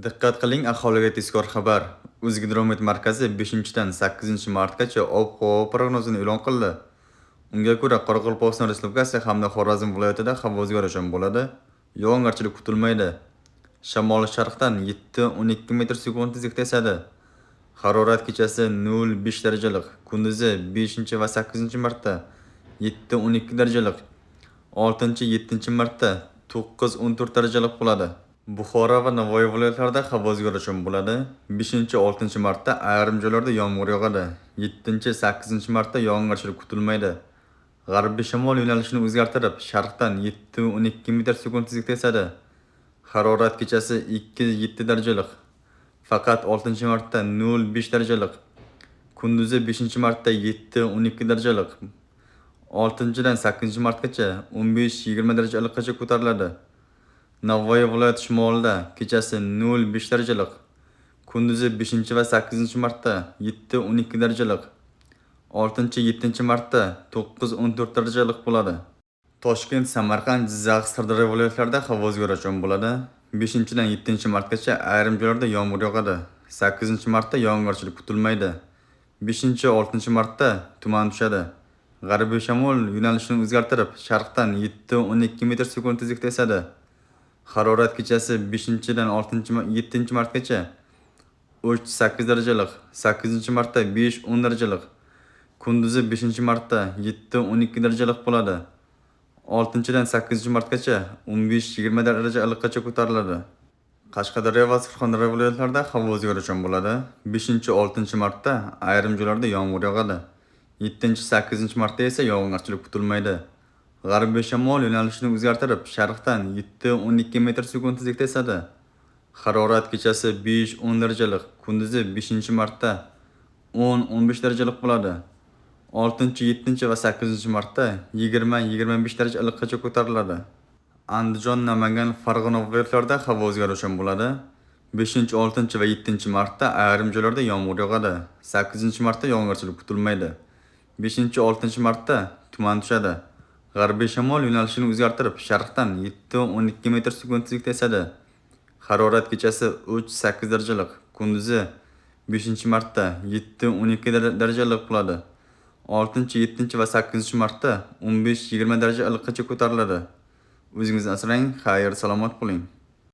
Diqqat qiling, aholiga tezkor xabar. O'zgidromet markazi 5-dan 8-martgacha ob-havo prognozini e'lon qildi. Unga ko'ra, Qoraqalpog'iston Respublikasi hamda Xorazm viloyatida havo o'zgarishi bo'ladi. Yog'ingarchilik kutilmaydi. Shamol-sharqdan 7-12 metr/sekund tezlikda esadi. Harorat kechasi 0-5 darajalik, kunduzi 5 va 8-marta 7-12 darajalik, 6-7-marta 9-14 darajalik bo'ladi. Buxoro va Navoiy viloyatlarida havo o'zgarishi bo'ladi. 5-6-marta ayrim joylarda yomg'ir yog'adi. 7-8-marta yog'ingarchilik kutilmaydi. G'arbiy shamol yo'nalishini o'zgartirib, sharqdan 7-12 metr/sekund tezlikda esadi. Harorat kechasi 2-7 darajalik, faqat 6-marta 0-5 darajalik, kunduzi 5-marta 7-12 darajalik, 6-dan 8-martgacha 15-20 darajalikgacha ko'tariladi. Navoiy viloyati shimolida kechasi 0-5 darajalik, kunduzi 5 va 8-marta 7-12 darajalik, 6-7-marta 9-14 darajalik bo'ladi. Toshkent, Samarqand, Jizzax, Sirdaryo viloyatlarida havo o'zgarishi bo'ladi. 5-dan 7-martgacha ayrim joylarda yomg'ir yog'adi. 8-marta yog'ingarchilik kutilmaydi. 5-6-marta tuman tushadi. G'arbiy shamol yo'nalishini o'zgartirib, sharqdan 7-12 metr/sekund tezlikda esadi. Harorat kechasi 5-dan 7-martgacha 3-8 darajalik, 8-marta 5-10 darajalik, kunduzi 5-marta 7-12 darajalik bo'ladi. 6-dan 8-martgacha 15-20 darajalikgacha ko'tariladi. Qashqadaryo va Surxondaryo viloyatlarida havo o'zgarishi bo'ladi. 5-6-martda ayrim joylarda yomg'ir yog'adi. 7-8-martda esa yog'ingarchilik kutilmaydi. G'arbiy shamol yo'nalishini o'zgartirib, sharqdan 7-12 metr/sekund tezlikda esadi. Harorat kechasi 5-10 darajalik, kunduzi 5-marta 10-15 darajalik bo'ladi. 6-7 va 8-marta 20-25 darajalikgacha ko'tariladi. Andijon, Namangan, Farg'ona viloyatlarida havo o'zgarishi bo'ladi. 5-6 va 7-martda ayrim joylarda yomg'ir yog'adi. 8-marta yog'ingarchilik kutilmaydi. 5-6-marta tuman tushadi. G'arbiy shamol yo'nalishini o'zgartirib, sharqdan 7-12 metr/sekund tezlikda esadi. Harorat kechasi 3-8 darajalik, kunduzi 5-marta 7-12 darajalik bo'ladi. 6-7 va 8-marta 15-20 darajalikgacha ko'tariladi. O'zingizni asrang, xayr, salomat bo'ling.